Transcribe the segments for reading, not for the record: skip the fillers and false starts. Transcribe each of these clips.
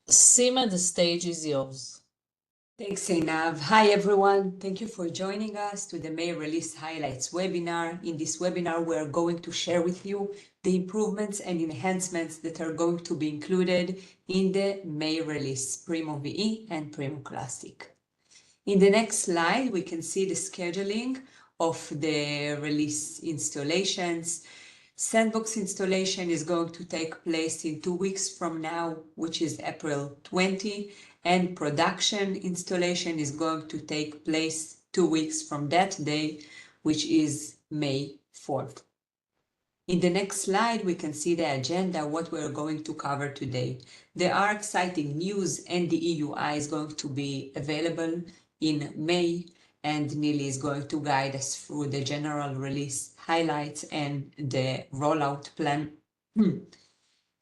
Seema, the stage is yours. Thanks, Einav. Hi, everyone. Thank you for joining us to the May Release Highlights webinar. In this webinar, we are going to share with you the improvements and enhancements that are going to be included in the May release, Primo VE and Primo Classic. In the next slide, we can see the scheduling of the release installations. Sandbox installation is going to take place in 2 weeks from now, which is April 20, and production installation is going to take place 2 weeks from that day, which is May 4th. In the next slide, we can see the agenda, what we're going to cover today. There are exciting news. NDE UI is going to be available in May, and Nili is going to guide us through the general release highlights and the rollout plan.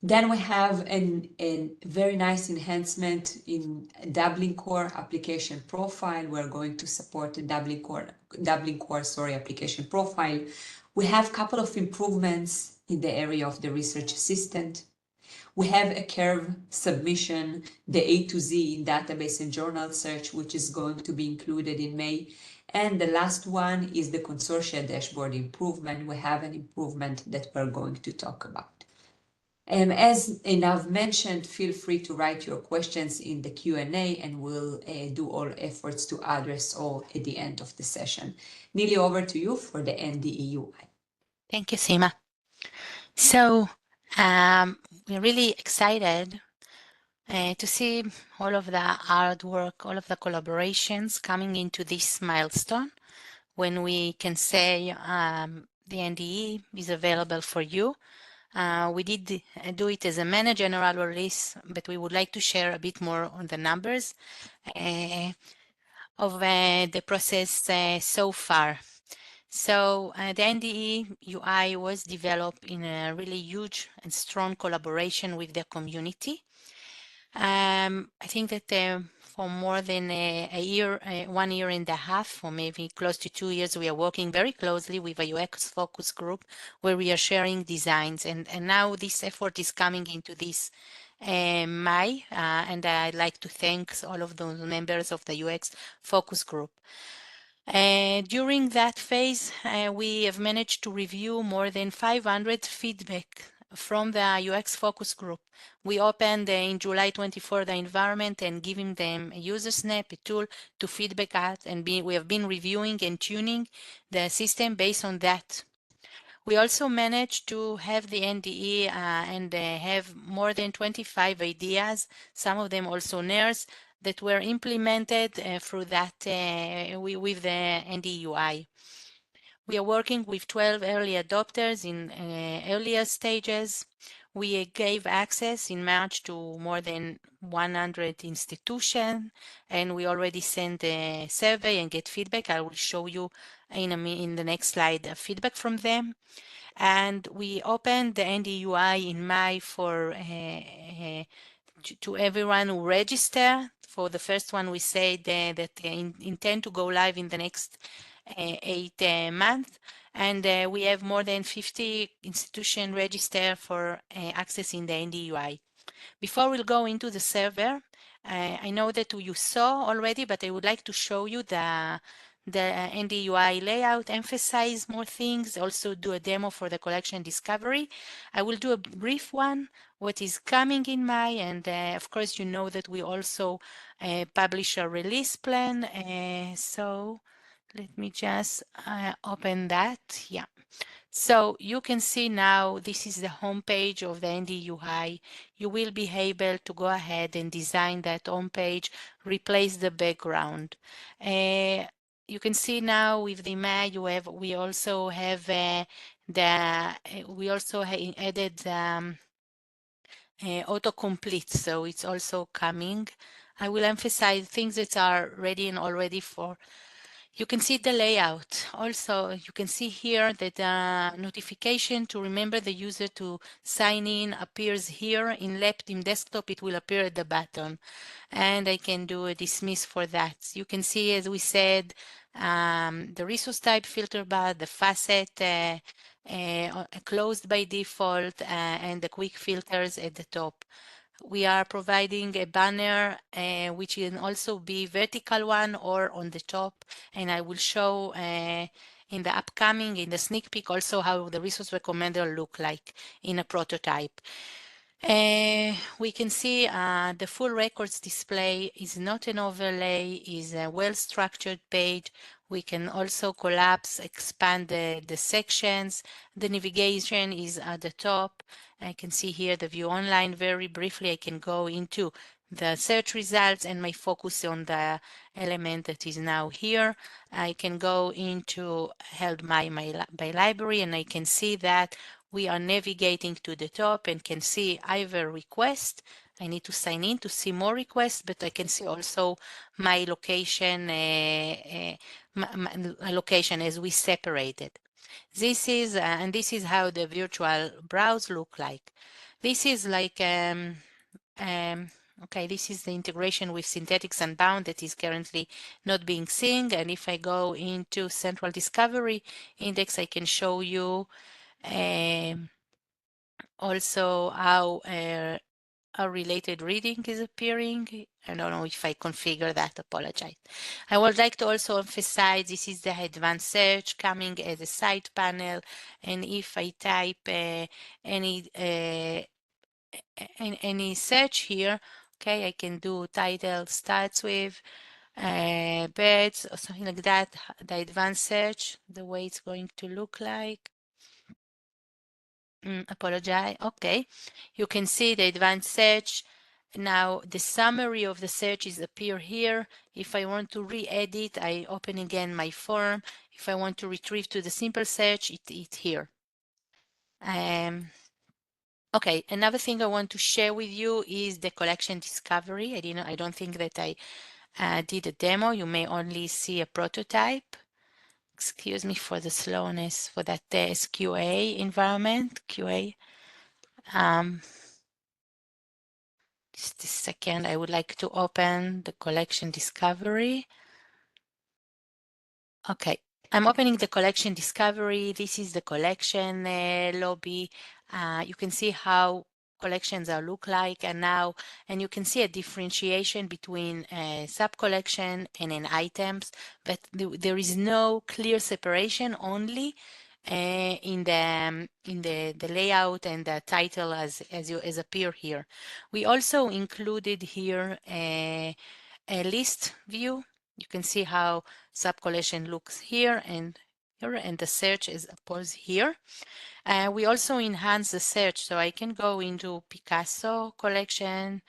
Then we have a very nice enhancement in Dublin Core application profile. We're going to support the Dublin Core application profile. We have a couple of improvements in the area of the research assistant. We have a curve submission, the A to Z in database and journal search, which is going to be included in May. And the last one is the Consortia dashboard improvement. We have an improvement that we're going to talk about. As Einav mentioned, feel free to write your questions in the Q&A and we'll do all efforts to address all at the end of the session. Nili, over to you for the NDE UI. Thank you, Seema. So we're really excited to see all of the hard work, all of the collaborations coming into this milestone when we can say the NDE is available for you. We did do it as a managed general release, but we would like to share a bit more on the numbers of the process so far. So the NDE UI was developed in a really huge and strong collaboration with the community. I think that for more than a year, 1 year and a half, or maybe close to 2 years, we are working very closely with a UX focus group where we are sharing designs. And now this effort is coming into this May, and I'd like to thank all of those members of the UX focus group. During that phase, we have managed to review more than 500 feedback from the UX focus group. We opened in July 24 the environment and giving them a user snap, a tool to feedback at, and we have been reviewing and tuning the system based on that. We also managed to have the NDE and have more than 25 ideas, some of them also NERs, that were implemented through that with the NDE UI. We are working with 12 early adopters in earlier stages. We gave access in March to more than 100 institutions, and we already sent a survey and get feedback. I will show you in the next slide feedback from them. And we opened the NDE UI in May for to everyone who registered. For the first one, we said that they intend to go live in the next 8 months, and we have more than 50 institutions registered for accessing the NDE UI. Before we'll go into the server, I know that you saw already, but I would like to show you the NDE UI layout, emphasize more things, also do a demo for the collection discovery. I will do a brief one, what is coming in May, and of course you know that we also publish a release plan. So let me just open that. Yeah. So you can see now this is the home page of the NDE UI. You will be able to go ahead and design that home page, replace the background. You can see now with the image we also have added autocomplete, so it's also coming. I will emphasize things that are ready and already for. You can see the layout. Also, you can see here that the notification to remember the user to sign in appears here. In desktop, it will appear at the bottom. And I can do a dismiss for that. You can see, as we said, the resource type filter bar, the facet closed by default, and the quick filters at the top. We are providing a banner, which can also be vertical one or on the top. And I will show in the upcoming, in the sneak peek, also how the resource recommender look like in a prototype. We can see the full records display is not an overlay, is a well-structured page. We can also collapse, expand the sections. The navigation is at the top. I can see here the view online. Very briefly, I can go into the search results and my focus on the element that is now here. I can go into held by library, and I can see that we are navigating to the top and can see either request. I need to sign in to see more requests, but I can see also my location, my location as we separated. This is and this is how the virtual browse look like. This is like okay, this is the integration with Synthetics Unbound that is currently not being seen. And if I go into Central Discovery Index, I can show you also how a related reading is appearing. I don't know if I configure that, apologize. I would like to also emphasize this is the advanced search coming as a side panel. And if I type any search here, okay, I can do title starts with birds or something like that, the advanced search, the way it's going to look like. Apologize. Okay, you can see the advanced search. Now the summary of the searches appear here. If I want to re-edit, I open again my form. If I want to retrieve to the simple search, it's here. Okay, another thing I want to share with you is the collection discovery. I don't think that I did a demo. You may only see a prototype. Excuse me for the slowness for that SQA environment, QA. Just a second, I would like to open the collection discovery. Okay, I'm opening the collection discovery. This is the collection lobby. You can see how collections are look like and now, and you can see a differentiation between a sub-collection and an items, but there is no clear separation, only in the layout and the title as appear here. We also included here a list view. You can see how sub-collection looks here and here, and the search is opposed here. We also enhance the search, so I can go into Picasso collection,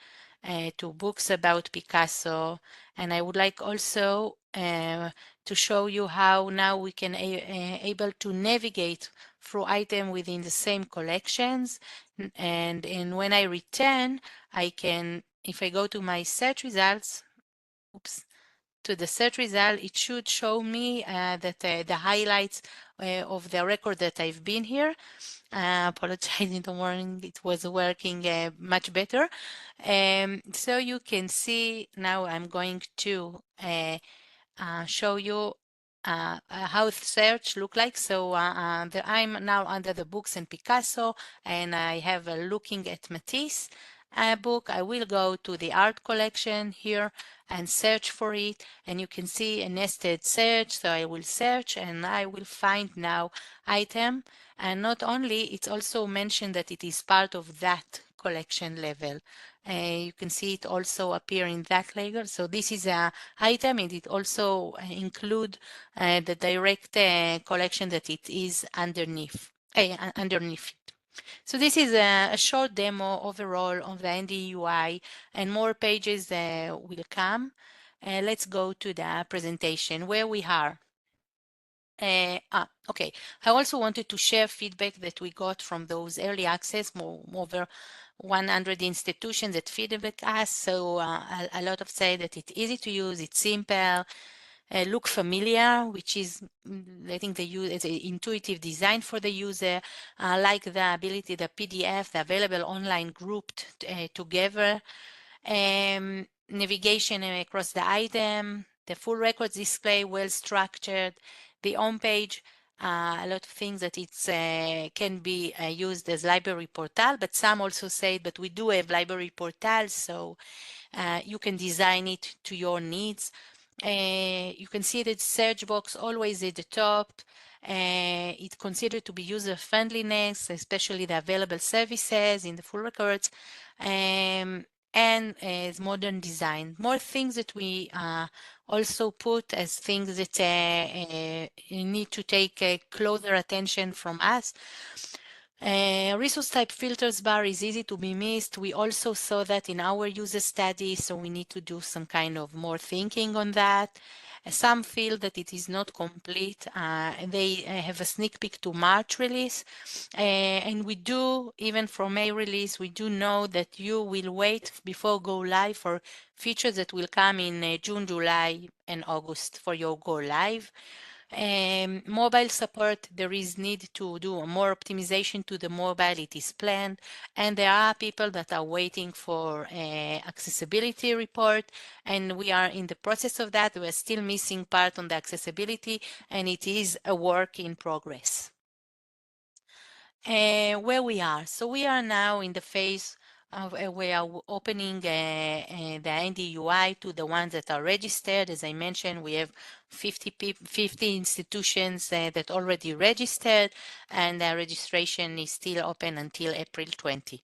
to books about Picasso, and I would like also to show you how now we can able to navigate through item within the same collections, and when I return, I can, if I go to my search results, to the search result, it should show me that the highlights of the record that I've been here. Apologize in the morning, it was working much better. So you can see now I'm going to show you how search look like. So I'm now under the books and Picasso, and I have a looking at Matisse book. I will go to the art collection here and search for it, and you can see a nested search. So I will search and I will find now item, and not only, it's also mentioned that it is part of that collection level. You can see it also appear in that layer. So this is a item, and it also include the direct collection that it is underneath underneath it. So this is a short demo overall of the NDE UI, and more pages will come. Let's go to the presentation where we are. Okay. I also wanted to share feedback that we got from those early access, over 100 institutions that feedback us. So a lot of say that it's easy to use, it's simple, look familiar, which is, I think, it's an intuitive design for the user, like the ability, the PDF, the available online grouped together, navigation across the item, the full records display, well structured, the home page a lot of things that it's can be used as library portal, but some also say that we do have library portals, so you can design it to your needs. You can see that search box always at the top. It's considered to be user friendliness, especially the available services in the full records, and as modern design. More things that we also put as things that need to take closer attention from us. Resource type filters bar is easy to be missed. We also saw that in our user study, so we need to do some kind of more thinking on that. Some feel that it is not complete. They have a sneak peek to March release. And we do, even for May release, we do know that you will wait before go live for features that will come in June, July, and August for your go live. Mobile support, there is need to do more optimization to the mobile, it is planned, and there are people that are waiting for accessibility report, and we are in the process of that. We're still missing part on the accessibility, and it is a work in progress. Where we are. So we are now in the phase of we are opening the NDE UI to the ones that are registered. As I mentioned, we have 50 institutions that already registered, and the registration is still open until April 20.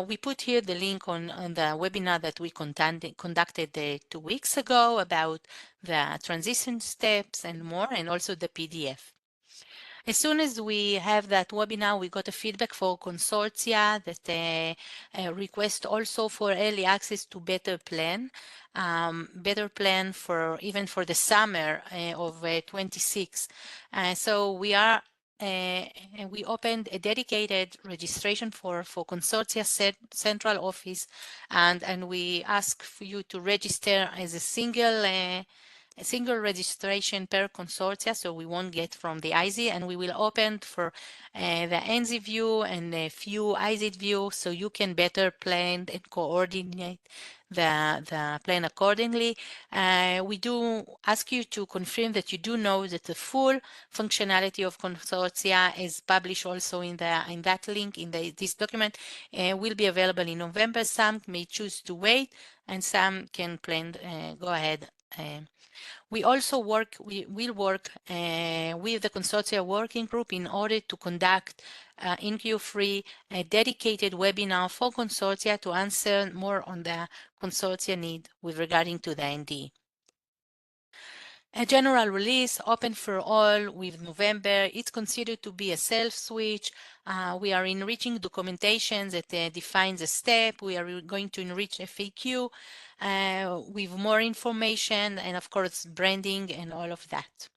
We put here the link on the webinar that we conducted 2 weeks ago about the transition steps and more, and also the PDF. As soon as we have that webinar, we got a feedback for Consortia that request also for early access to better plan for even for the summer of 26. So we are we opened a dedicated registration for Consortia central office, and we ask for you to register as a single registration per consortia, so we won't get from the IZ, and we will open for the NZ view and a few IZ view, so you can better plan and coordinate the plan accordingly. We do ask you to confirm that you do know that the full functionality of Consortia is published also in that link in this document, will be available in November. Some may choose to wait, and some can plan go ahead. We also will work with the Consortia working group in order to conduct in Q3 a dedicated webinar for Consortia to answer more on the Consortia need with regarding to the NDE. A general release open for all with November. It's considered to be a self-switch. We are enriching documentation that defines a step. We are going to enrich FAQ with more information and of course branding and all of that.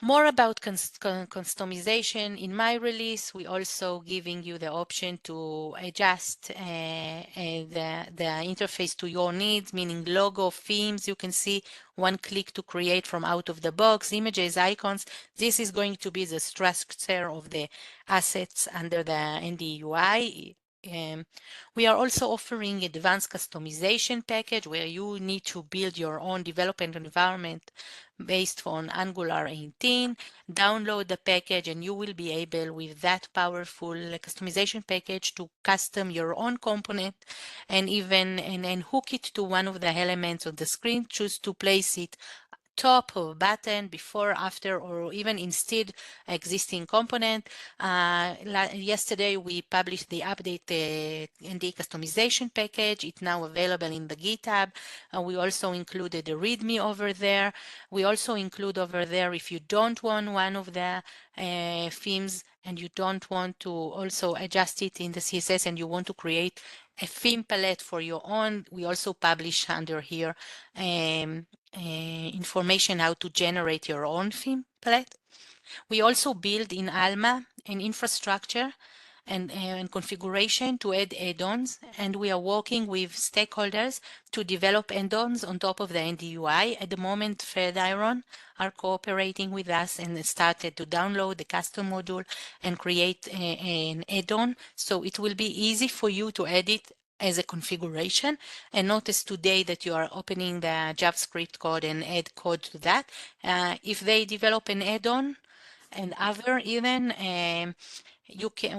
More about customization. In my release, we also giving you the option to adjust the interface to your needs, meaning logo, themes. You can see one click to create from out of the box, images, icons. This is going to be the structure of the assets under the NDE UI. We are also offering advanced customization package where you need to build your own development environment based on Angular 18. Download the package and you will be able with that powerful customization package to custom your own component and even and hook it to one of the elements on the screen. Choose to place it top of button, before, after, or even instead existing component. Yesterday we published the update NDE customization package. It's now available in the GitHub. We also included a README over there. We also include over there, if you don't want one of the themes and you don't want to also adjust it in the CSS and you want to create a theme palette for your own, we also publish under here information how to generate your own theme palette. We also build in Alma an infrastructure and configuration to add add-ons, and we are working with stakeholders to develop add-ons on top of the NDE UI. At the moment, Fediron are cooperating with us and started to download the custom module and create an add-on, so it will be easy for you to edit as a configuration. And notice today that you are opening the JavaScript code and add code to that. If they develop an add-on, and other even.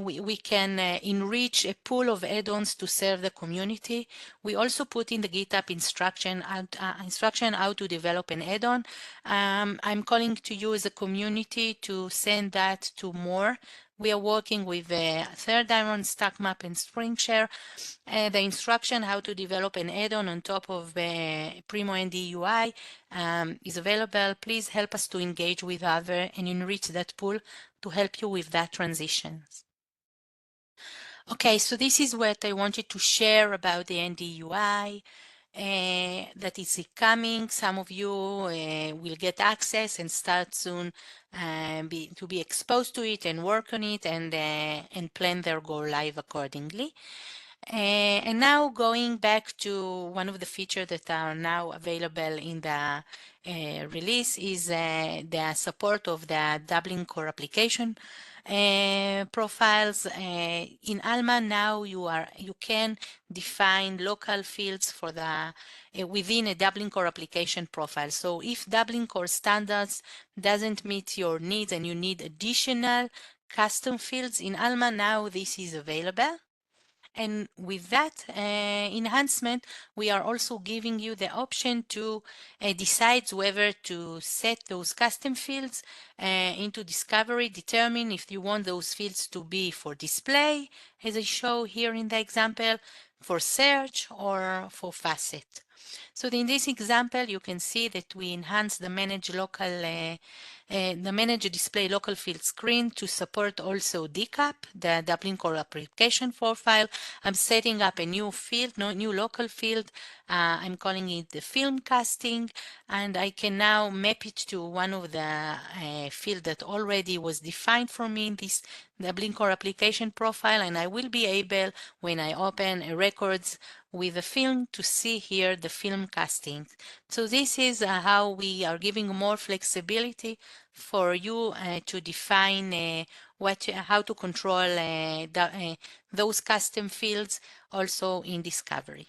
We can enrich a pool of add-ons to serve the community. We also put in the GitHub instruction how to develop an add-on. I'm calling to you as a community to send that to more. We are working with Third Diamond, StackMap, and SpringShare. The instruction how to develop an add-on on top of Primo NDE UI is available. Please help us to engage with others and enrich that pool to help you with that transition. Okay, so this is what I wanted to share about the NDE UI. That is coming. Some of you will get access and start soon to be exposed to it and work on it and plan their go live accordingly. And now going back to one of the features that are now available in the release is the support of the Dublin Core application profiles. In Alma now you can define local fields for the within a Dublin Core application profile. So if Dublin Core standards doesn't meet your needs and you need additional custom fields in Alma, now this is available. And with that enhancement, we are also giving you the option to decide whether to set those custom fields into discovery, determine if you want those fields to be for display, as I show here in the example, for search or for facet. So in this example, you can see that we enhance the manage display local field screen to support also DCAP, the Dublin Core application profile. I'm setting up a new field, new local field. I'm calling it the film casting, and I can now map it to one of the field that already was defined for me in this Dublin Core application profile, and I will be able, when I open records with the film, to see here the film casting. So this is how we are giving more flexibility for you to define how to control those custom fields also in discovery.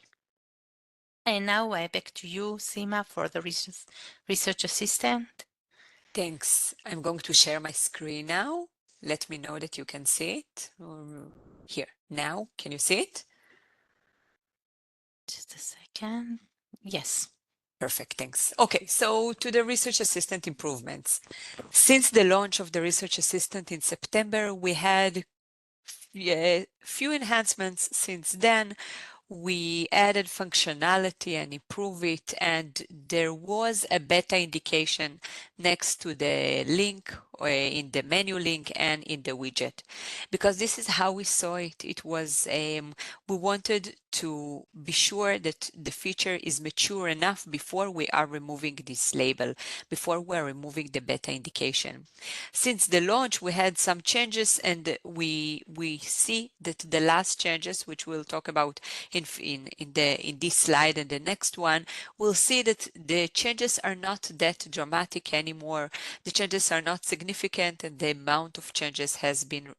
And now back to you, Sima, for the research assistant. Thanks. I'm going to share my screen now. Let me know that you can see it. Here, now, can you see it? Just a second. Yes. Perfect, thanks. Okay, so to the Research Assistant improvements. Since the launch of the Research Assistant in September, we had few enhancements since then. We added functionality and improved it, and there was a beta indication next to the link in the menu link and in the widget, because this is how we saw it. It was we wanted to be sure that the feature is mature enough before we are removing this label, before we are removing the beta indication. Since the launch, we had some changes, and we see that the last changes, which we'll talk about in this slide and the next one, we'll see that the changes are not that dramatic anymore. The changes are not significant, and the amount of changes has been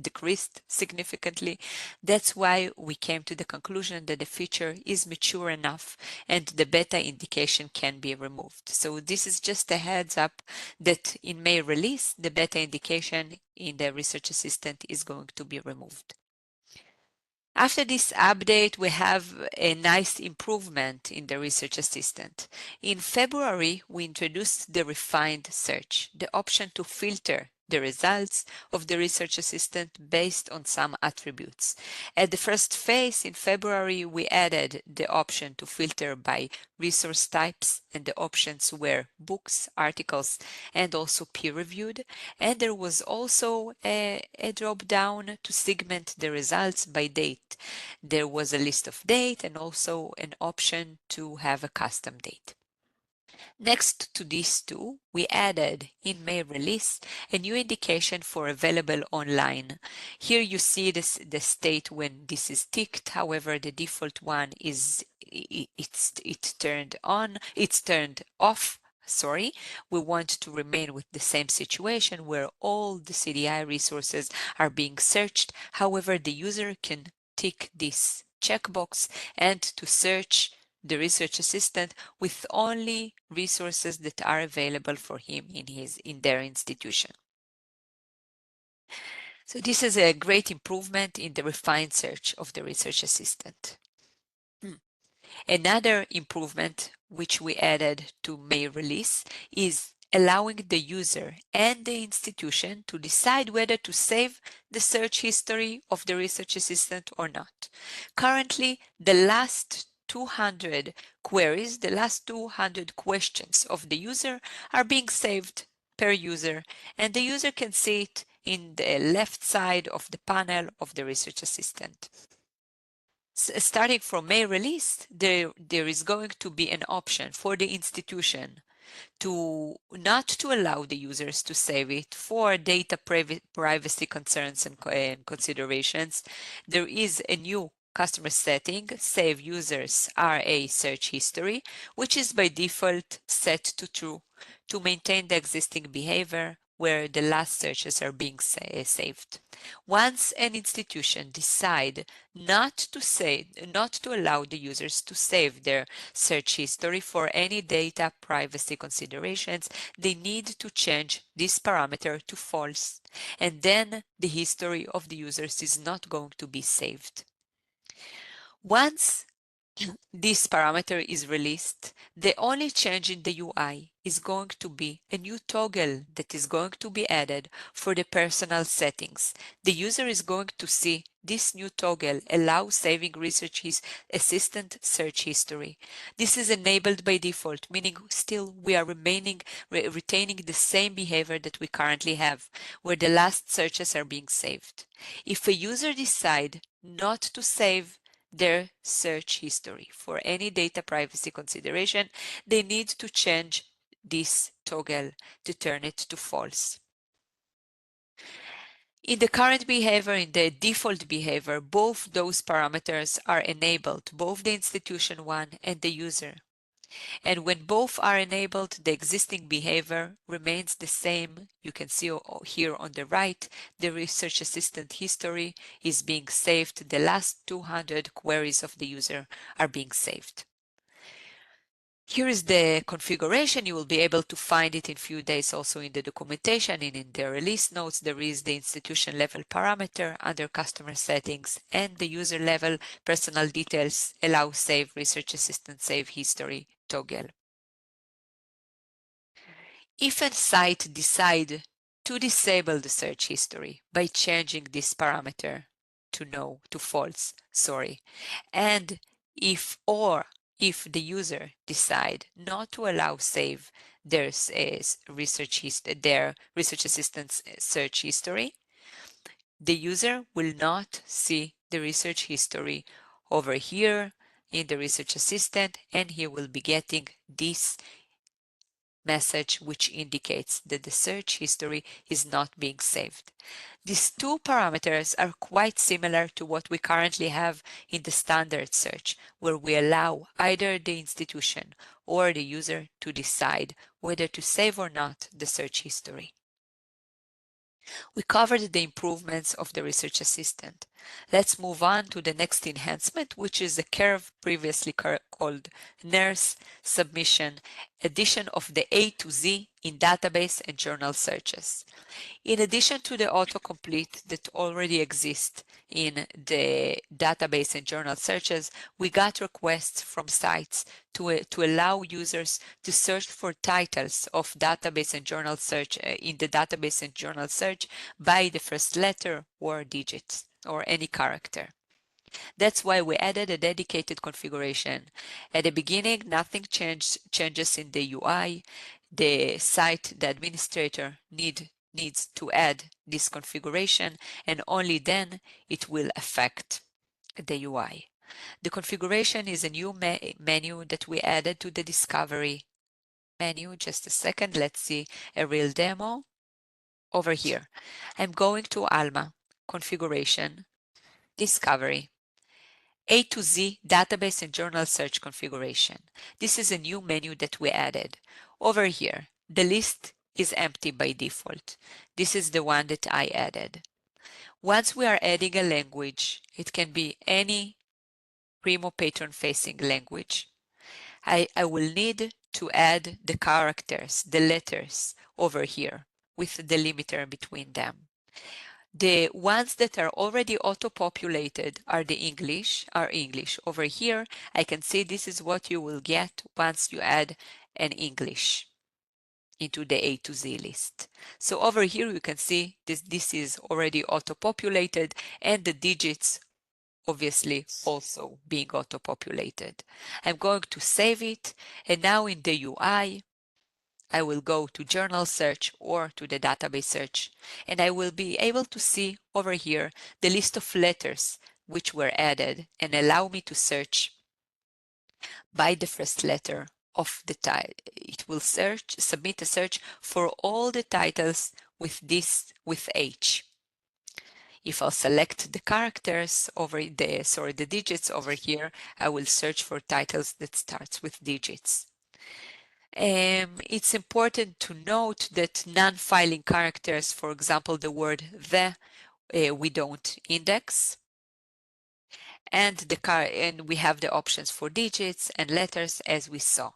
decreased significantly. That's why we came to the conclusion that the feature is mature enough and the beta indication can be removed. So this is just a heads up that in May release, the beta indication in the Research Assistant is going to be removed. After this update, we have a nice improvement in the Research Assistant. In February, we introduced the refined search, the option to filter the results of the Research Assistant based on some attributes. At the first phase in February, we added the option to filter by resource types, and the options were books, articles, and also peer-reviewed. And there was also a drop-down to segment the results by date. There was a list of date and also an option to have a custom date. Next to these two, we added in May release a new indication for available online. Here you see the state when this is ticked. However, the default one is it's turned off. Sorry, we want to remain with the same situation where all the CDI resources are being searched. However, the user can tick this checkbox and to search the Research Assistant with only resources that are available for him in their institution. So this is a great improvement in the refined search of the research assistant. Another improvement which we added to May release is allowing the user and the institution to decide whether to save the search history of the research assistant or not. Currently, the last 200 queries, the last 200 questions of the user are being saved per user, and the user can see it in the left side of the panel of the research assistant. Starting from May release, there is going to be an option for the institution to not to allow the users to save it for data privacy concerns and considerations. There is a new customer setting, save users RA search history, which is by default set to true to maintain the existing behavior where the last searches are being saved. Once an institution decide not to allow the users to save their search history for any data privacy considerations, they need to change this parameter to false, and then the history of the users is not going to be saved. Once this parameter is released, the only change in the UI is going to be a new toggle that is going to be added for the personal settings. The user is going to see this new toggle allow saving research assistant search history. This is enabled by default, meaning still we are retaining the same behavior that we currently have, where the last searches are being saved. If a user decide not to save their search history for any data privacy consideration, they need to change this toggle to turn it to false. In the current behavior, in the default behavior, both those parameters are enabled, both the institution one and the user. And when both are enabled, the existing behavior remains the same. You can see here on the right, the research assistant history is being saved. The last 200 queries of the user are being saved. Here is the configuration. You will be able to find it in few days also in the documentation, and in the release notes there is the institution level parameter under customer settings, and the user level personal details allow save research assistant save history toggle. If a site decide to disable the search history by changing this parameter to false, and if the user decide not to allow save their research assistant's search history, the user will not see the research history over here in the research assistant, and he will be getting this message which indicates that the search history is not being saved. These two parameters are quite similar to what we currently have in the standard search, where we allow either the institution or the user to decide whether to save or not the search history. We covered the improvements of the research assistant. Let's move on to the next enhancement, which is a curve previously called nurse submission, addition of the A to Z in database and journal searches. In addition to the autocomplete that already exists in the database and journal searches, we got requests from sites to allow users to search for titles of database and journal search in the database and journal search by the first letter or digits or any character. That's why we added a dedicated configuration. At the beginning, nothing changes in the UI. The site, the administrator needs to add this configuration, and only then it will affect the UI. The configuration is a new menu that we added to the discovery menu. Just a second, let's see a real demo. Over here, I'm going to Alma, configuration, discovery, A to Z database and journal search configuration. This is a new menu that we added. Over here, the list is empty by default. This is the one that I added. Once we are adding a language, it can be any Primo patron facing language. I will need to add the characters, the letters over here with the delimiter between them. The ones that are already auto-populated are English. Over here, I can see this is what you will get once you add an English into the A to Z list. So over here, you can see this is already auto-populated, and the digits obviously also being auto-populated. I'm going to save it, and now in the UI, I will go to journal search or to the database search, and I will be able to see over here the list of letters which were added and allow me to search by the first letter of the title. It will submit a search for all the titles with H. If I'll select the characters the digits over here, I will search for titles that starts with digits. It's important to note that non-filing characters, for example, the word the, we don't index. And we have the options for digits and letters as we saw.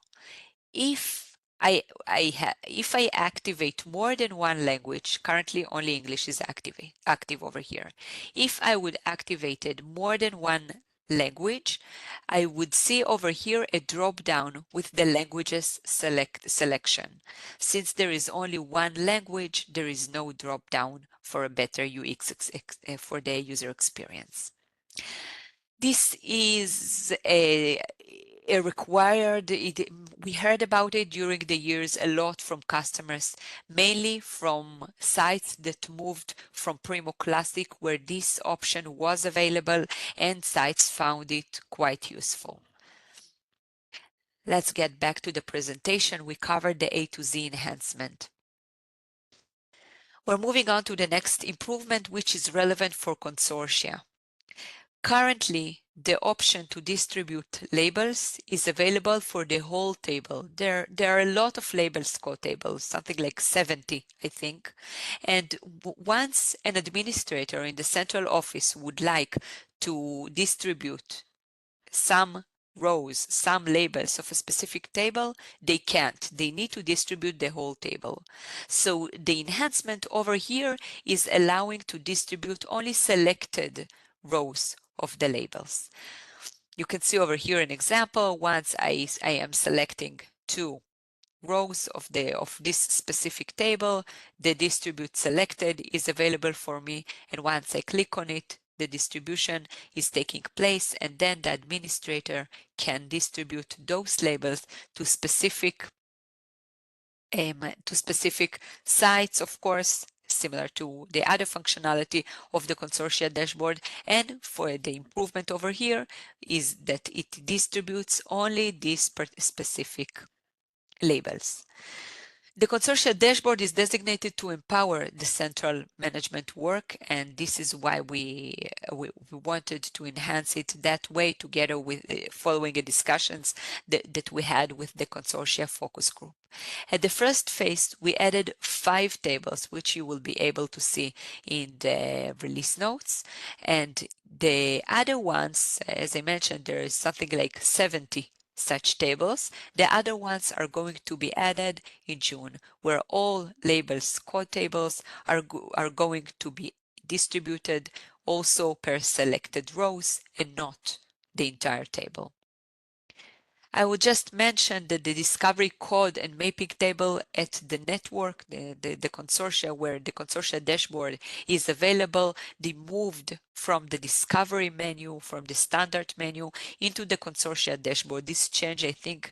If I activate more than one language, currently only English is active over here. If I would activate it more than one language, I would see over here a drop down with the languages selection. Since there is only one language, there is no drop down for a better UX for the user experience. This is a required, we heard about it during the years a lot from customers, mainly from sites that moved from Primo Classic where this option was available, and sites found it quite useful. Let's get back to the presentation. We covered the A to Z enhancement. We're moving on to the next improvement, which is relevant for Consortia. Currently, the option to distribute labels is available for the whole table. There are a lot of labels code tables, something like 70, I think. And once an administrator in the central office would like to distribute some rows, some labels of a specific table, they can't. They need to distribute the whole table. So the enhancement over here is allowing to distribute only selected rows of the labels. You can see over here an example. Once I am selecting 2 rows of this specific table, the distribute selected is available for me, and once I click on it, the distribution is taking place, and then the administrator can distribute those labels to specific sites, of course, similar to the other functionality of the Consortia dashboard. And for the improvement over here is that it distributes only these specific labels. The Consortia dashboard is designated to empower the central management work, and this is why we wanted to enhance it that way, together with following the discussions that we had with the Consortia focus group. At the first phase, we added 5 tables, which you will be able to see in the release notes, and the other ones, as I mentioned, there is something like 70 such tables. The other ones are going to be added in June, where all labels code tables are going to be distributed also per selected rows and not the entire table. I would just mention that the discovery code and mapping table at the network, the Consortia, where the Consortia dashboard is available, they moved from the discovery menu, from the standard menu, into the Consortia dashboard. This change, I think,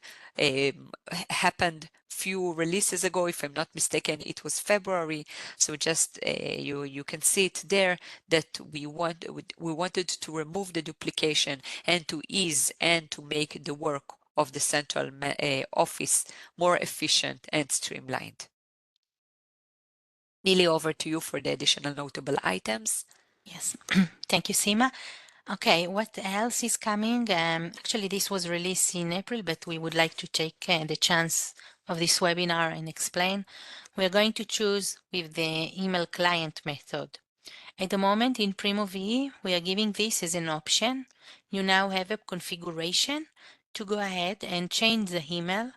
happened few releases ago. If I'm not mistaken, it was February. So just you can see it there that we wanted to remove the duplication and to ease and to make the work of the central office more efficient and streamlined. Nearly over to you for the additional notable items. Yes, thank you, Sima. Okay, what else is coming? Actually, this was released in April, but we would like to take the chance of this webinar and explain. We're going to choose with the email client method. At the moment in Primo VE, we are giving this as an option. You now have a configuration to go ahead and change the email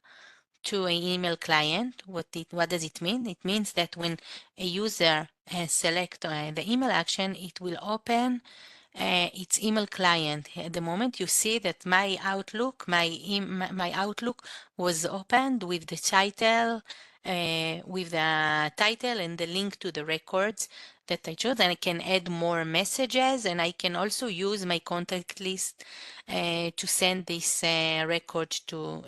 to an email client. What does it mean? It means that when a user select the email action, it will open its email client. At the moment, you see that my Outlook, my Outlook was opened with the title, and the link to the records that I chose, and I can add more messages, and I can also use my contact list to send this record to.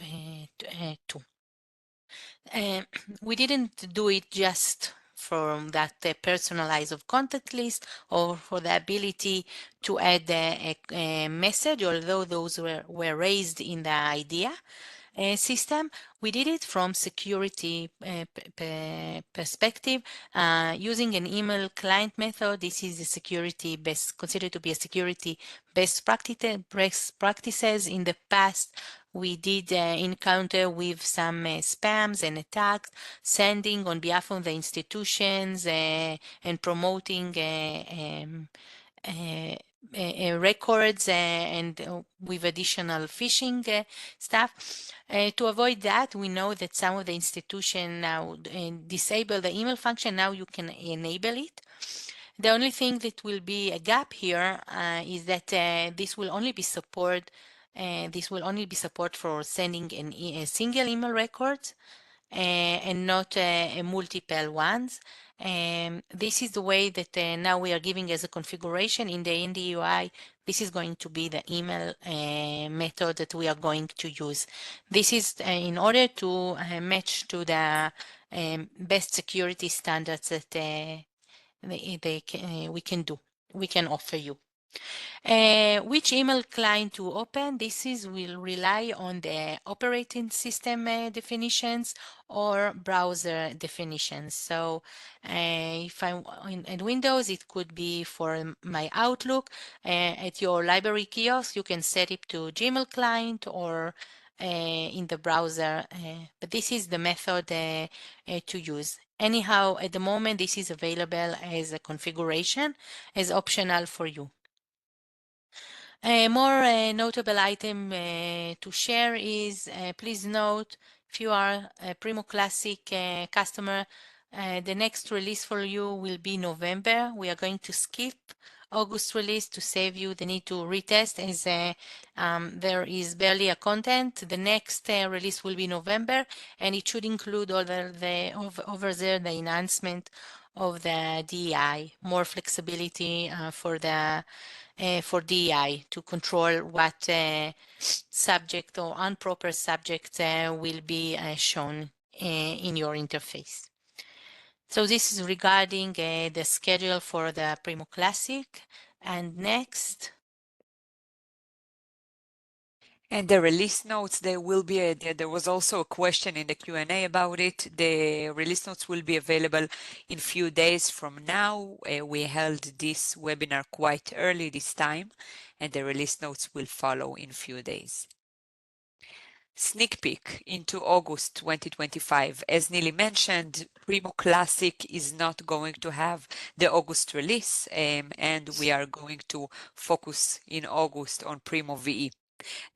We didn't do it just from that personalized of contact list or for the ability to add a message, although those were raised in the idea system. We did it from security perspective using an email client method. This is a security best considered to be a security best practices. In the past, we did encounter with some spams and attacks, sending on behalf of the institutions and promoting records and with additional phishing stuff. To avoid that, we know that some of the institutions now disable the email function. Now you can enable it. The only thing that will be a gap here is that this will only be support. This will only be support for sending a single email record and not multiple ones. This is the way that now we are giving as a configuration in the NDE UI. This is going to be the email method that we are going to use. This is in order to match to the best security standards that we can offer you. Which email client to open? Will rely on the operating system definitions or browser definitions. So if I'm in Windows, it could be for my Outlook. At your library kiosk, you can set it to Gmail client or in the browser, but this is the method to use. Anyhow, at the moment, this is available as a configuration, as optional for you. A more notable item to share is, please note, if you are a Primo Classic customer, the next release for you will be November. We are going to skip August release to save you the need to retest, as there is barely a content. The next release will be November, and it should include over there the enhancement of the DEI, more flexibility for DEI to control what subject or improper subject will be shown in your interface. So this is regarding the schedule for the Primo Classic. And next. And the release notes, there was also a question in the Q&A about it. The release notes will be available in few days from now. We held this webinar quite early this time, and the release notes will follow in few days. Sneak peek into August 2025. As Nili mentioned, Primo Classic is not going to have the August release, and we are going to focus in August on Primo VE.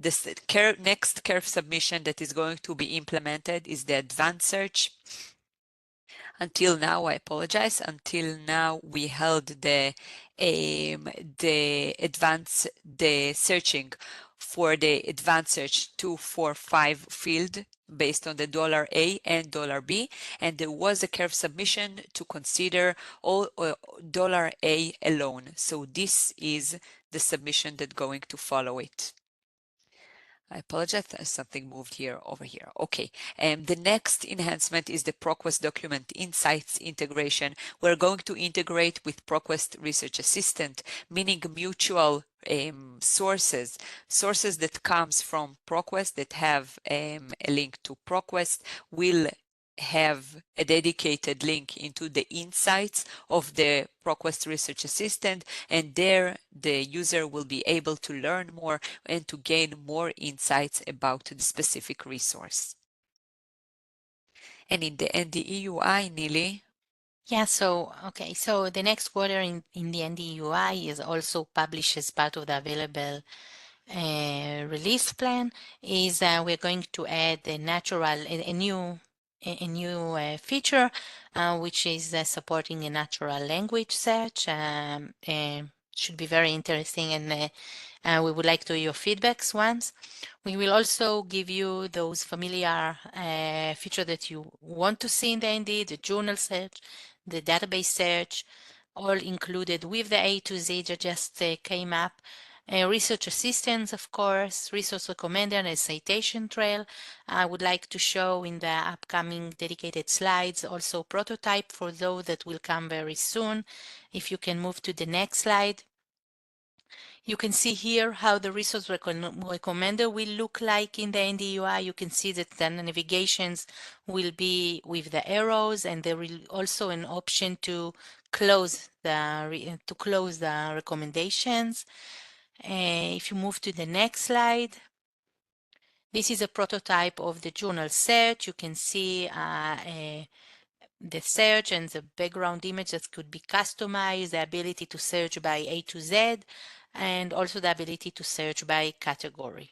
The next curve submission that is going to be implemented is the advanced search. Until now, I apologize. Until now, we held the searching for the advanced search 245 field based on the $A and $B, and there was a curve submission to consider all $A alone. So this is the submission that's going to follow it. I apologize, something moved over here. Okay, the next enhancement is the ProQuest Document Insights integration. We're going to integrate with ProQuest Research Assistant, meaning mutual sources that comes from ProQuest that have a link to ProQuest will have a dedicated link into the insights of the ProQuest Research Assistant, and there the user will be able to learn more and to gain more insights about the specific resource. And in the NDE UI, Nili? Yeah, so the next quarter in the NDE UI is also published as part of the available release plan is we're going to add a new feature which is supporting a natural language search. Should be very interesting, and we would like to hear your feedbacks once. We will also give you those familiar features that you want to see in the NDE, the journal search, the database search, all included with the A to Z that just came up. Research assistance, of course, resource recommender, and a citation trail. I would like to show in the upcoming dedicated slides also prototype for those that will come very soon. If you can move to the next slide. You can see here how the resource recommender will look like in the NDE UI. You can see that the navigations will be with the arrows, and there will also an option to close the recommendations. If you move to the next slide, this is a prototype of the journal search. You can see the search and the background image that could be customized, the ability to search by A to Z, and also the ability to search by category.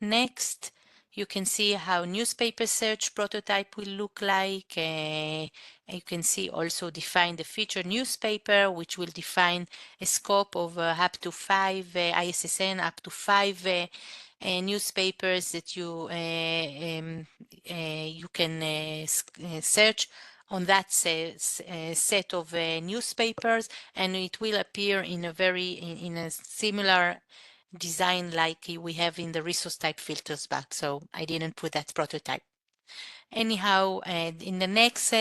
Next, you can see how newspaper search prototype will look like. You can see also define the featured newspaper, which will define a scope of up to 5 ISSN, up to 5 newspapers that you can search on that set of newspapers, and it will appear in a similar design like we have in the resource type filters box. So I didn't put that prototype. Anyhow, in the next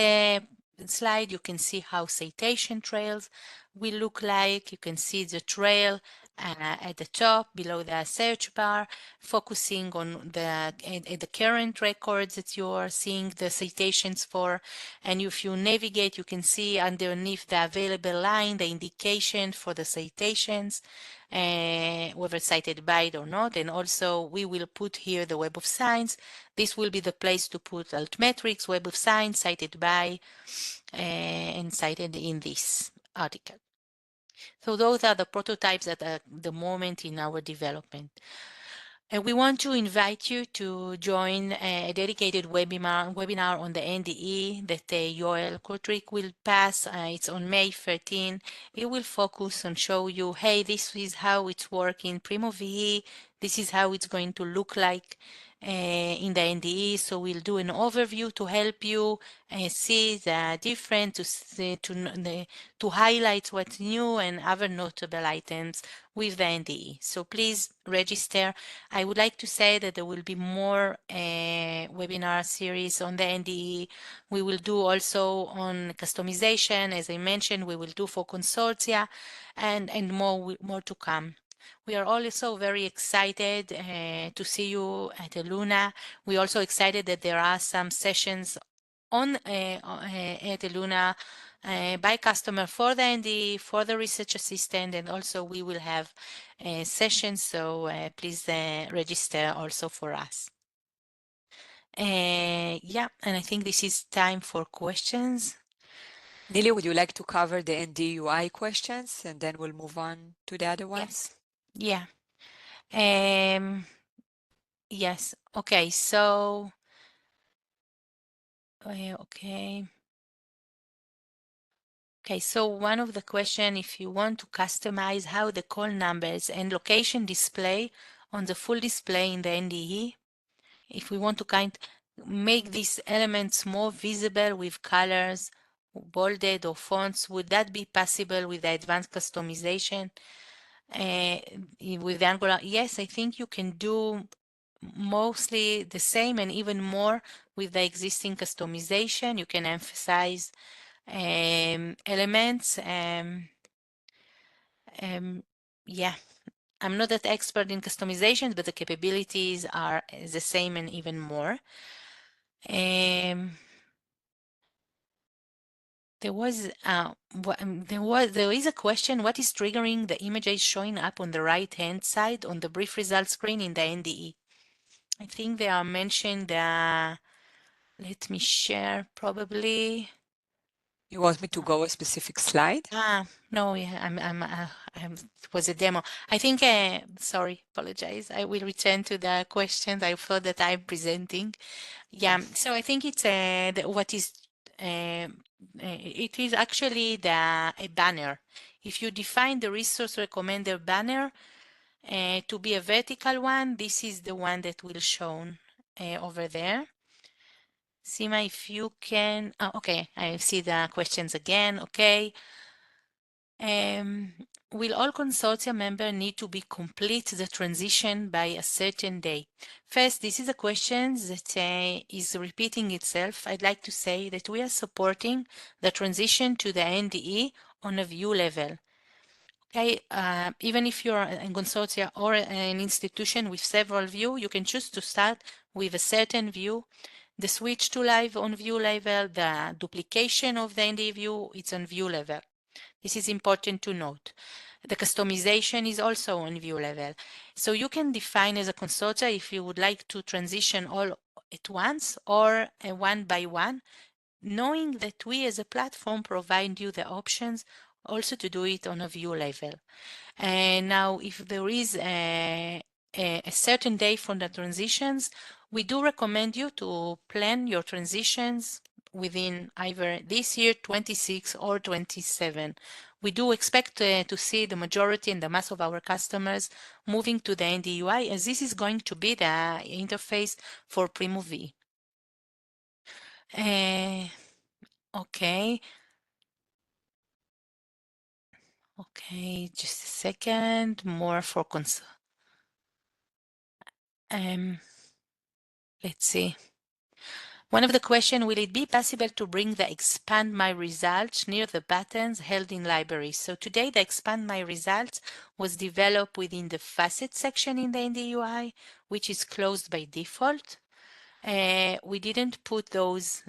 slide, you can see how citation trails will look like. You can see the trail at the top below the search bar, focusing on the current records that you are seeing the citations for. And if you navigate, you can see underneath the available line the indication for the citations, whether cited by it or not. And also we will put here the Web of Science. This will be the place to put altmetrics, Web of Science, cited by, and cited in this article. So those are the prototypes that are at the moment in our development. And we want to invite you to join a dedicated webinar on the NDE that Yoel Kotrick will pass. It's on May 13. It will focus on show you, hey, this is how it's working Primo VE. This is how it's going to look like in the NDE. So we'll do an overview to help you see the difference, to highlight what's new and other notable items with the NDE. So please register. I would like to say that there will be more webinar series on the NDE. We will do also on customization, as I mentioned, we will do for Consortia, and more to come. We are also very excited to see you at Luna. We're also excited that there are some sessions on at Luna by customer for the NDE, for the research assistant, and also we will have sessions, so please register also for us. Yeah, and I think this is time for questions. Nili, would you like to cover the NDE UI questions, and then we'll move on to the other ones? Yes. Yeah. Yes. Okay. So. Okay. Okay, so one of the question, if you want to customize how the call numbers and location display on the full display in the NDE, if we want to make these elements more visible with colors, bolded or fonts, would that be possible with the advanced customization? With the Angular, yes, I think you can do mostly the same and even more with the existing customization. You can emphasize elements. Yeah, I'm not that expert in customization, but the capabilities are the same and even more. There is a question: what is triggering the images showing up on the right-hand side on the brief results screen in the NDE? I think they are mentioned. Let me share probably. You want me to go a specific slide? No, yeah, it was a demo. I think, sorry, apologize. I will return to the questions. I thought that I'm presenting. Yeah, so I think it's what is it is actually a banner. If you define the resource recommender banner to be a vertical one, this is the one that will shown over there. Sima, if you can, okay, I see the questions again. Okay. Will all consortia members need to be complete the transition by a certain day? First, this is a question that is repeating itself. I'd like to say that we are supporting the transition to the NDE on a view level. Okay, even if you're a consortia or an institution with several views, you can choose to start with a certain view. The switch to live on view level, the duplication of the NDE view, it's on view level. This is important to note. The customization is also on view level. So you can define as a consortia if you would like to transition all at once or one by one, knowing that we as a platform provide you the options also to do it on a view level. And now, if there is a certain day for the transitions, we do recommend you to plan your transitions within either this year, 26 or 27. We do expect to see the majority and the mass of our customers moving to the NDE UI, as this is going to be the interface for Primo V. Okay. Okay, just a second. More for let's see. One of the questions, will it be possible to bring the expand my results near the buttons held in libraries? So today the expand my results was developed within the facet section in the NDE UI, which is closed by default. We didn't put those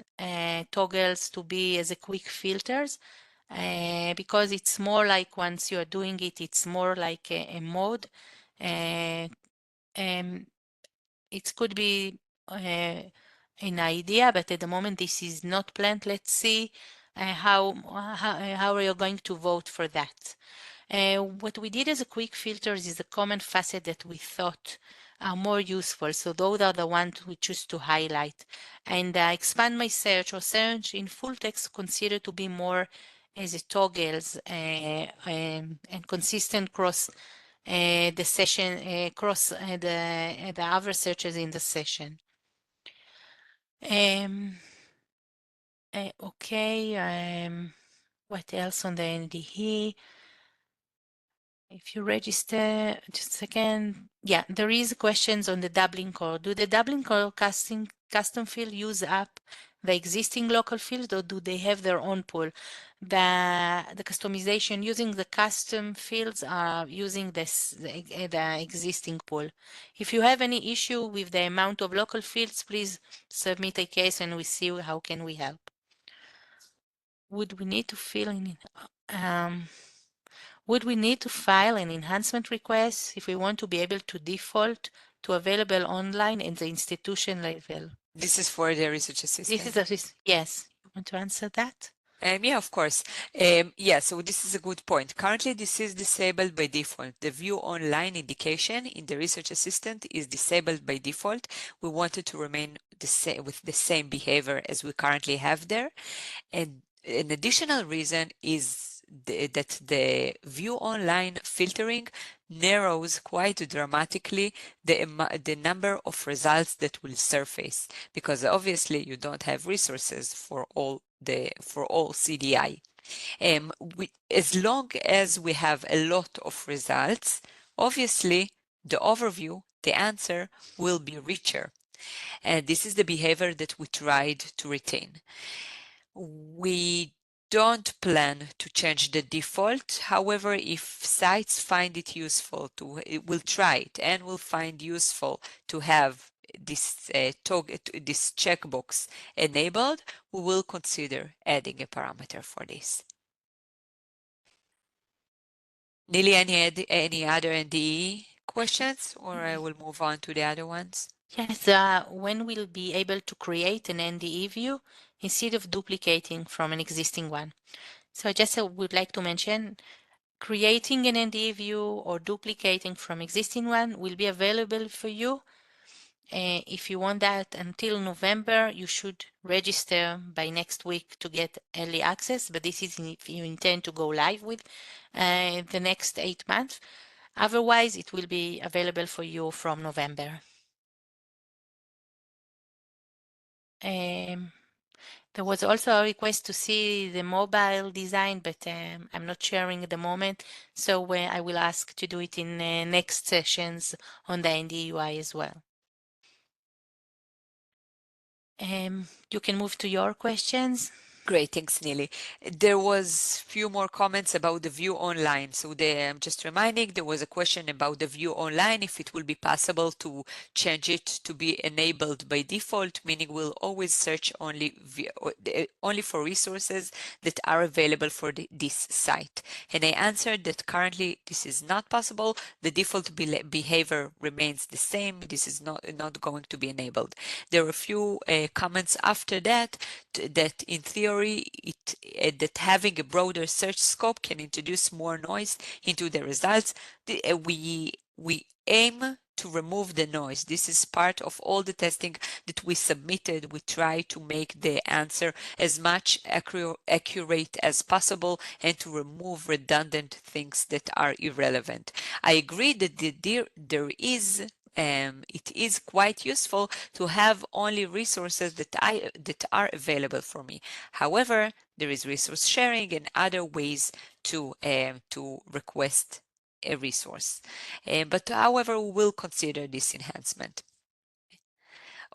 toggles to be as a quick filters because it's more like once you are doing it, it's more like a mode. It could be an idea, but at the moment this is not planned. Let's see how are you going to vote for that. What we did as a quick filters is a common facet that we thought are more useful. So those are the ones we choose to highlight. And expand my search or search in full text considered to be more as a toggles and consistent across the session, across the other searches in the session. Okay, what else on the NDE? If you register, just a second. Yeah, there is questions on the Dublin Core. Do the Dublin Core custom field use up the existing local field, or do they have their own pool? The customization using the custom fields are using the existing pool. If you have any issue with the amount of local fields, please submit a case and we see how can we help. Would we need to fill in? Would we need to file an enhancement request if we want to be able to default to available online at the institution level? This is for the research assistant. Yes. You want to answer that? Yeah, of course. Yeah, so this is a good point. Currently, this is disabled by default. The view online indication in the research assistant is disabled by default. We wanted to remain with the same behavior as we currently have there. And an additional reason is that the view online filtering narrows quite dramatically the number of results that will surface, because obviously you don't have resources for all CDI. As long as we have a lot of results, obviously the overview, the answer will be richer. And this is the behavior that we tried to retain. We don't plan to change the default. However, if sites find it useful we'll try it and will find useful to have this checkbox enabled, we will consider adding a parameter for this. Nili, any other NDE questions, or I will move on to the other ones? Yes, when we'll be able to create an NDE view instead of duplicating from an existing one. So I just would like to mention creating an NDE view or duplicating from existing one will be available for you. If you want that until November, you should register by next week to get early access, but this is if you intend to go live with the next 8 months. Otherwise, it will be available for you from November. There was also a request to see the mobile design, but I'm not sharing at the moment. So I will ask to do it in next sessions on the NDE UI as well. You can move to your questions. Great, thanks, Neely. There was few more comments about the view online. So I'm just reminding, there was a question about the view online, if it will be possible to change it to be enabled by default, meaning we'll always search only for resources that are available for this site. And I answered that currently this is not possible. The default behavior remains the same. This is not going to be enabled. There are a few comments after that in theory that having a broader search scope can introduce more noise into the results. We aim to remove the noise. This is part of all the testing that we submitted. We try to make the answer as much accurate as possible and to remove redundant things that are irrelevant. I agree that there is it is quite useful to have only resources that are available for me. However, there is resource sharing and other ways to request a resource. But however, we will consider this enhancement.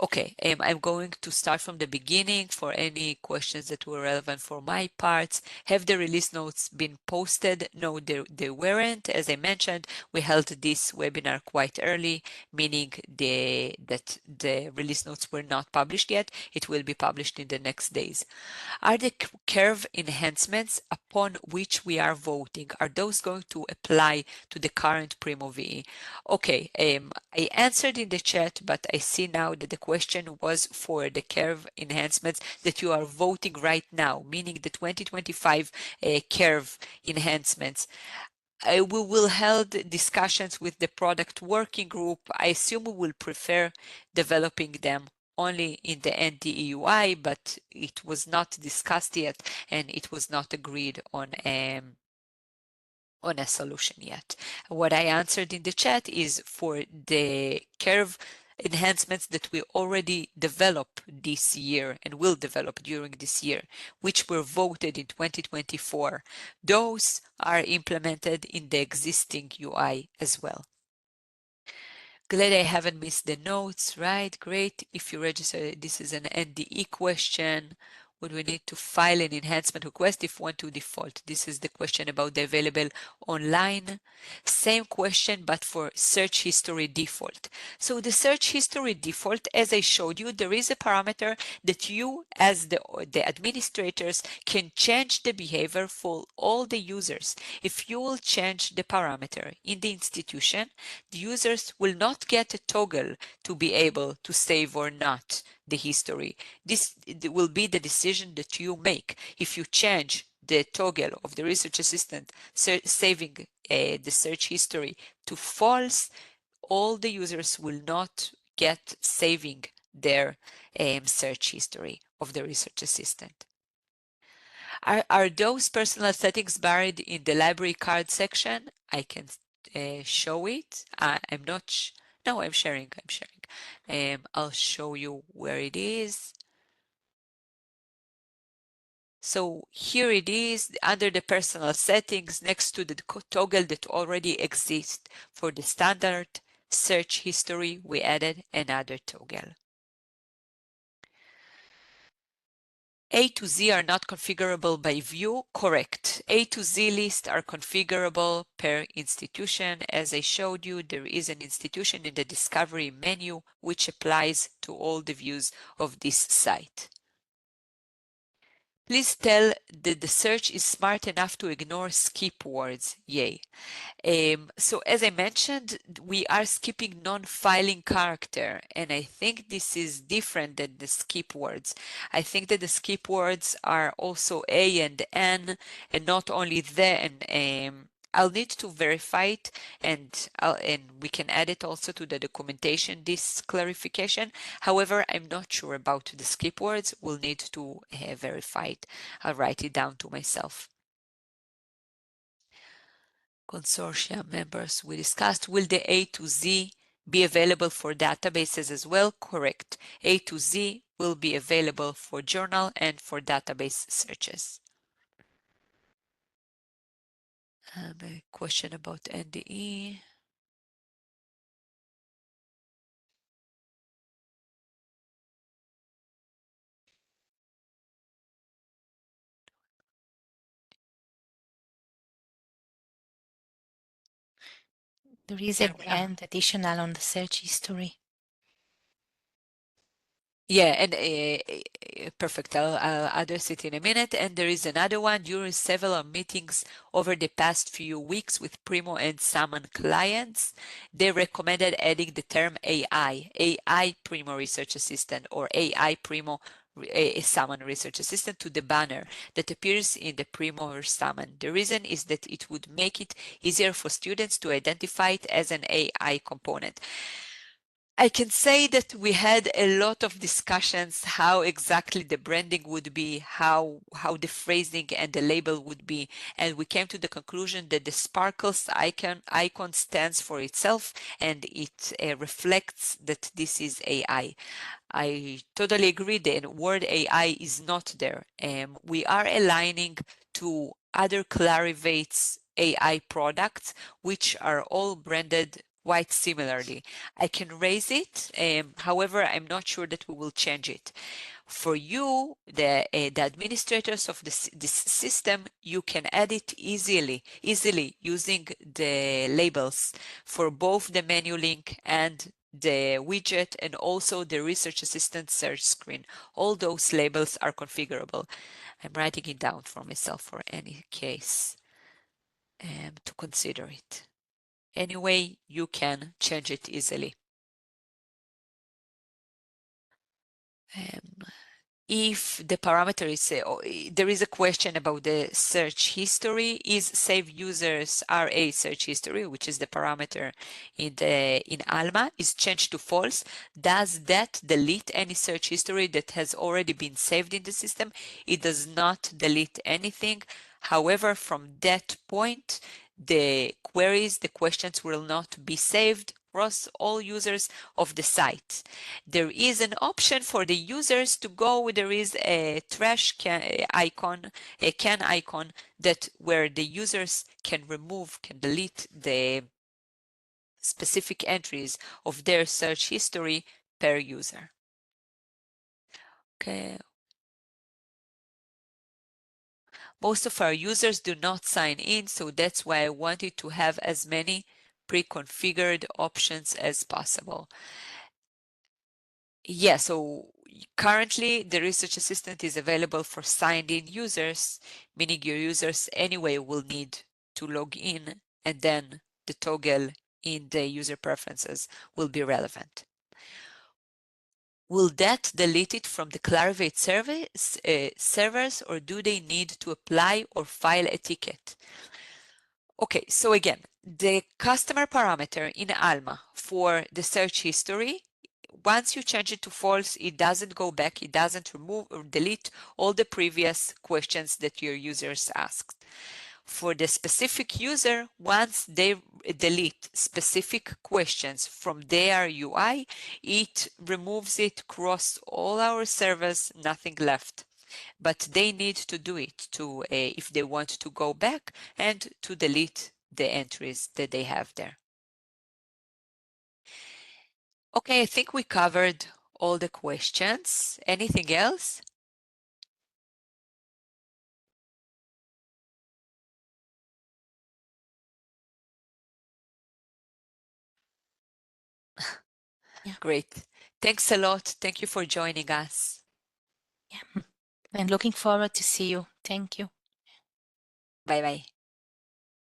Okay, I'm going to start from the beginning for any questions that were relevant for my parts. Have the release notes been posted? No, they weren't. As I mentioned, we held this webinar quite early, meaning that the release notes were not published yet. It will be published in the next days. Are the curve enhancements upon which we are voting, are those going to apply to the current Primo VE? Okay, I answered in the chat, but I see now that the question was for the curve enhancements that you are voting right now, meaning the 2025 curve enhancements. We will hold discussions with the product working group. I assume we will prefer developing them only in the NDE UI, but it was not discussed yet and it was not agreed on a solution yet. What I answered in the chat is for the curve enhancements that we already developed this year and will develop during this year, which were voted in 2024. Those are implemented in the existing UI as well. Glad I haven't missed the notes, right? Great. If you register, this is an NDE question. Would we need to file an enhancement request if one to default? This is the question about the available online. Same question, but for search history default. So the search history default, as I showed you, there is a parameter that you as the administrators can change the behavior for all the users. If you will change the parameter in the institution, the users will not get a toggle to be able to save or not the history. This will be the decision that you make. If you change the toggle of the research assistant saving the search history to false, all the users will not get saving their search history of the research assistant. Are those personal settings buried in the library card section? I can show it. I'm not. No, I'm sharing. I'll show you where it is. So here it is under the personal settings next to the toggle that already exists. For the standard search history, we added another toggle. A to Z are not configurable by view. Correct. A to Z lists are configurable per institution. As I showed you, there is an institution in the discovery menu which applies to all the views of this site. Please tell that the search is smart enough to ignore skip words. Yay. So as I mentioned, we are skipping non-filing character, and I think this is different than the skip words. I think that the skip words are also a and n, and not only the and I'll need to verify it, and we can add it also to the documentation, this clarification. However, I'm not sure about the skip words. We'll need to verify it. I'll write it down to myself. Consortia members we discussed. Will the A to Z be available for databases as well? Correct. A to Z will be available for journal and for database searches. A question about NDE. There is a band additional on the search history. Yeah, and perfect. I'll address it in a minute. And there is another one. During several meetings over the past few weeks with Primo and Salmon clients, they recommended adding the term AI Primo Research Assistant, or AI Primo Salmon Research Assistant to the banner that appears in the Primo or Salmon. The reason is that it would make it easier for students to identify it as an AI component. I can say that we had a lot of discussions how exactly the branding would be, how the phrasing and the label would be, and we came to the conclusion that the sparkles icon stands for itself, and it reflects that this is AI. I totally agree. The word AI is not there. We are aligning to other Clarivate's AI products, which are all branded quite similarly. I can raise it. However, I'm not sure that we will change it. For you, the administrators of this system, you can add it easily using the labels for both the menu link and the widget, and also the research assistant search screen. All those labels are configurable. I'm writing it down for myself for any case to consider it. Anyway, you can change it easily. If the parameter is, there is a question about the search history, is save users RA search history, which is the parameter in Alma, is changed to false. Does that delete any search history that has already been saved in the system? It does not delete anything. However, from that point, the queries, the questions will not be saved across all users of the site. There is an option for the users to go, there is a trash can icon, a can icon, that where the users can remove, can delete the specific entries of their search history per user. Okay. Most of our users do not sign in, so that's why I wanted to have as many pre-configured options as possible. Yeah, so currently the research assistant is available for signed in users, meaning your users anyway will need to log in, and then the toggle in the user preferences will be relevant. Will that delete it from the Clarivate service, servers, or do they need to apply or file a ticket? Okay, so again, the customer parameter in Alma for the search history, once you change it to false, it doesn't go back, it doesn't remove or delete all the previous questions that your users asked. For the specific user, once they delete specific questions from their UI, it removes it across all our servers, nothing left. But they need to do it to if they want to go back and to delete the entries that they have there. Okay, I think we covered all the questions. Anything else? Yeah. Great. Thanks a lot. Thank you for joining us. Yeah. And looking forward to see you. Thank you. Bye bye.